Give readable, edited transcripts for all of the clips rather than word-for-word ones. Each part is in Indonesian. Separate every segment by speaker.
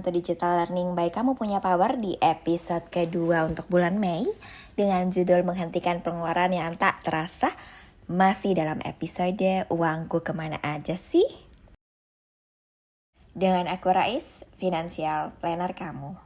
Speaker 1: to Digital Learning by Kamu Punya Power di episode kedua untuk bulan Mei dengan judul menghentikan pengeluaran yang tak terasa. Masih dalam episode uangku kemana aja sih? Dengan aku Rais, financial planner kamu.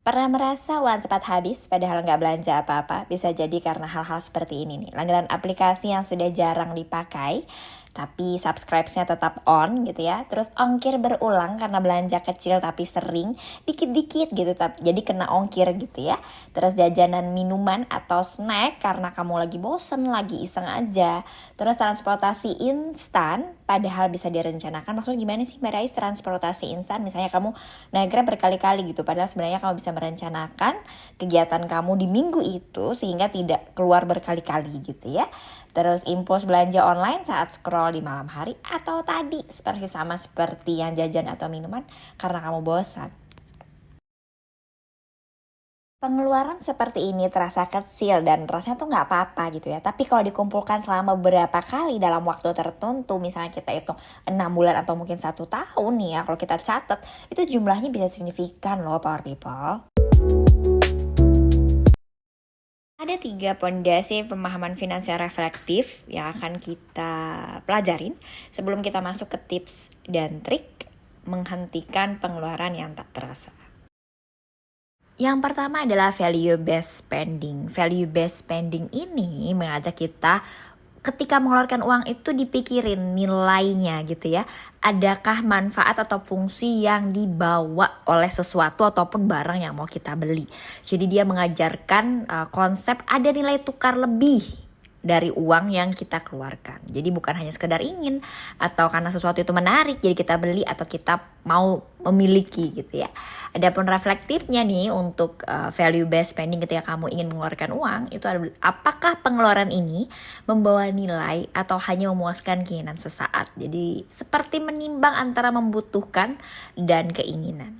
Speaker 1: Pernah merasa uang cepat habis padahal nggak belanja apa-apa? Bisa jadi karena hal-hal seperti ini nih. Langganan aplikasi yang sudah jarang dipakai, tapi subscribe-nya tetap on gitu ya. Terus ongkir berulang karena belanja kecil tapi sering, dikit-dikit gitu. Jadi kena ongkir gitu ya. Terus jajanan minuman atau snack karena kamu lagi bosen, lagi iseng aja. Terus transportasi instan padahal bisa direncanakan. Maksudnya gimana sih Mbak Rais transportasi instan? Misalnya kamu naik Grab berkali-kali gitu. Padahal sebenarnya kamu bisa merencanakan kegiatan kamu di minggu itu sehingga tidak keluar berkali-kali gitu ya. Terus impuls belanja online saat scroll di malam hari atau tadi sama seperti yang jajan atau minuman karena kamu bosan. Pengeluaran seperti ini terasa kecil dan rasanya tuh nggak apa-apa gitu ya. Tapi kalau dikumpulkan selama beberapa kali dalam waktu tertentu, misalnya kita hitung 6 bulan atau mungkin 1 tahun nih ya, kalau kita catat, itu jumlahnya bisa signifikan loh Power People. Ada 3 pondasi pemahaman finansial reflektif yang akan kita pelajarin sebelum kita masuk ke tips dan trik menghentikan pengeluaran yang tak terasa. Yang pertama adalah value based spending. Value based spending ini mengajak kita ketika mengeluarkan uang itu dipikirin nilainya gitu ya. Adakah manfaat atau fungsi yang dibawa oleh sesuatu ataupun barang yang mau kita beli. Jadi dia mengajarkan konsep ada nilai tukar lebih dari uang yang kita keluarkan. Jadi bukan hanya sekedar ingin atau karena sesuatu itu menarik jadi kita beli atau kita mau memiliki gitu ya. Adapun reflektifnya nih untuk value based spending ketika kamu ingin mengeluarkan uang itu adalah apakah pengeluaran ini membawa nilai atau hanya memuaskan keinginan sesaat. Jadi seperti menimbang antara membutuhkan dan keinginan.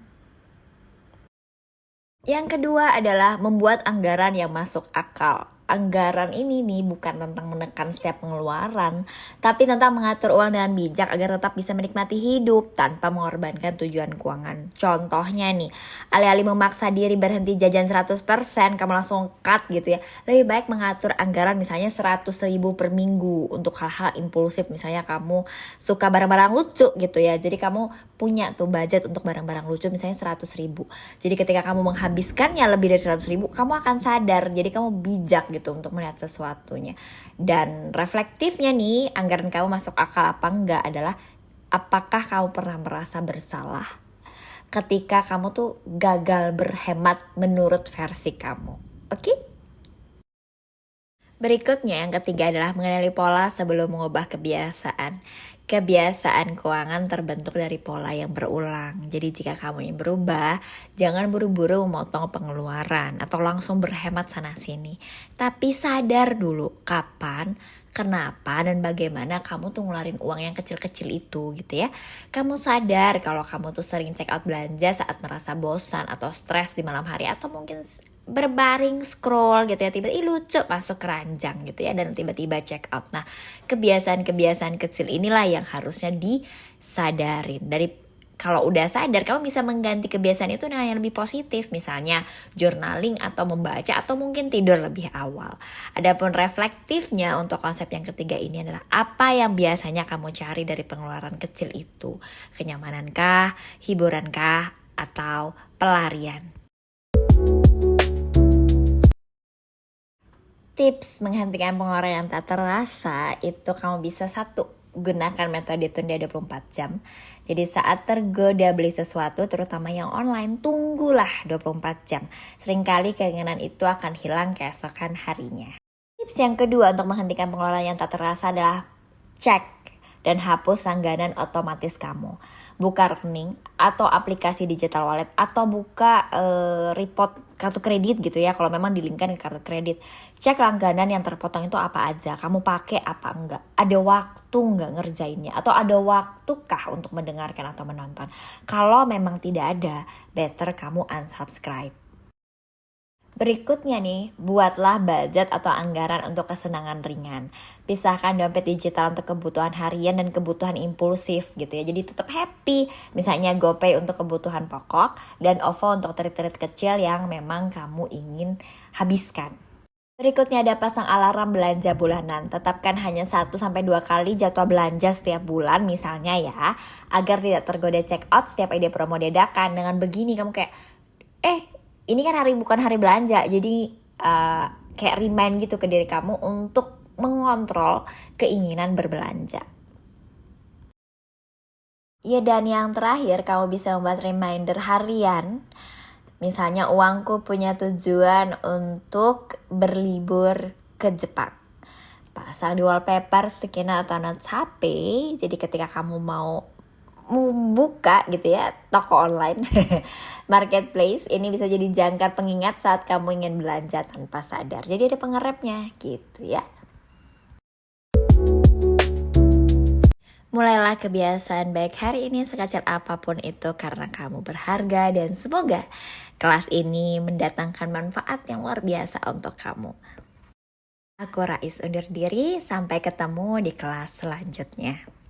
Speaker 1: Yang kedua adalah membuat anggaran yang masuk akal. Anggaran ini nih bukan tentang menekan setiap pengeluaran, tapi tentang mengatur uang dengan bijak agar tetap bisa menikmati hidup tanpa mengorbankan tujuan keuangan. Contohnya nih, alih-alih memaksa diri berhenti jajan 100%, kamu langsung cut gitu ya. Lebih baik mengatur anggaran misalnya 100.000 per minggu untuk hal-hal impulsif. Misalnya kamu suka barang-barang lucu gitu ya. Jadi kamu punya tuh budget untuk barang-barang lucu misalnya 100.000. Jadi ketika kamu menghabiskannya lebih dari 100.000, kamu akan sadar. Jadi kamu bijak gitu untuk melihat sesuatunya. Dan reflektifnya nih, anggaran kamu masuk akal apa enggak adalah apakah kamu pernah merasa bersalah ketika kamu tuh gagal berhemat menurut versi kamu. Oke? Berikutnya yang ketiga adalah mengenali pola sebelum mengubah kebiasaan. Kebiasaan keuangan terbentuk dari pola yang berulang. Jadi jika kamu ingin berubah, jangan buru-buru memotong pengeluaran atau langsung berhemat sana-sini. Tapi sadar dulu kapan, kenapa, dan bagaimana kamu tuh ngeluarin uang yang kecil-kecil itu gitu ya. Kamu sadar kalau kamu tuh sering check out belanja saat merasa bosan atau stres di malam hari atau mungkin berbaring scroll gitu ya, tiba-tiba lucu masuk keranjang gitu ya dan tiba-tiba check out. Nah, kebiasaan-kebiasaan kecil inilah yang harusnya disadarin. Dari kalau udah sadar, kamu bisa mengganti kebiasaan itu dengan yang lebih positif, misalnya journaling atau membaca atau mungkin tidur lebih awal. Adapun reflektifnya untuk konsep yang ketiga ini adalah apa yang biasanya kamu cari dari pengeluaran kecil itu? Kenyamanankah, hiburankah, atau pelarian? Tips menghentikan pengeluaran yang tak terasa itu kamu bisa gunakan metode tunda 24 jam. Jadi saat tergoda beli sesuatu terutama yang online, tunggulah 24 jam. Seringkali keinginan itu akan hilang keesokan harinya. Tips yang kedua untuk menghentikan pengeluaran yang tak terasa adalah cek dan hapus langganan otomatis kamu. Buka rekening atau aplikasi digital wallet atau buka report kartu kredit gitu ya kalau memang dilingkan ke kartu kredit. Cek langganan yang terpotong itu apa aja, kamu pakai apa enggak, ada waktu enggak ngerjainnya atau ada waktukah untuk mendengarkan atau menonton. Kalau memang tidak ada, better kamu unsubscribe. Berikutnya nih, buatlah budget atau anggaran untuk kesenangan ringan. Pisahkan dompet digital untuk kebutuhan harian dan kebutuhan impulsif gitu ya. Jadi tetap happy. Misalnya GoPay untuk kebutuhan pokok dan OVO untuk treat-treat kecil yang memang kamu ingin habiskan. Berikutnya ada pasang alarm belanja bulanan. Tetapkan hanya 1-2 kali jadwal belanja setiap bulan misalnya ya. Agar tidak tergoda check out setiap ide promo dadakan. Dengan begini kamu kayak, ini kan bukan hari belanja. Jadi kayak remind gitu ke diri kamu untuk mengontrol keinginan berbelanja. Ya, dan yang terakhir kamu bisa membuat reminder harian. Misalnya uangku punya tujuan untuk berlibur ke Jepang. Pasang di wallpaper, skena atau notes HP. Jadi ketika kamu mau buka gitu ya toko online marketplace, ini bisa jadi jangkar pengingat saat kamu ingin belanja tanpa sadar. Jadi ada pengerepnya gitu ya. Mulailah kebiasaan baik hari ini sekecil apapun itu karena kamu berharga dan semoga kelas ini mendatangkan manfaat yang luar biasa untuk kamu. Aku Rais undur diri, sampai ketemu di kelas selanjutnya.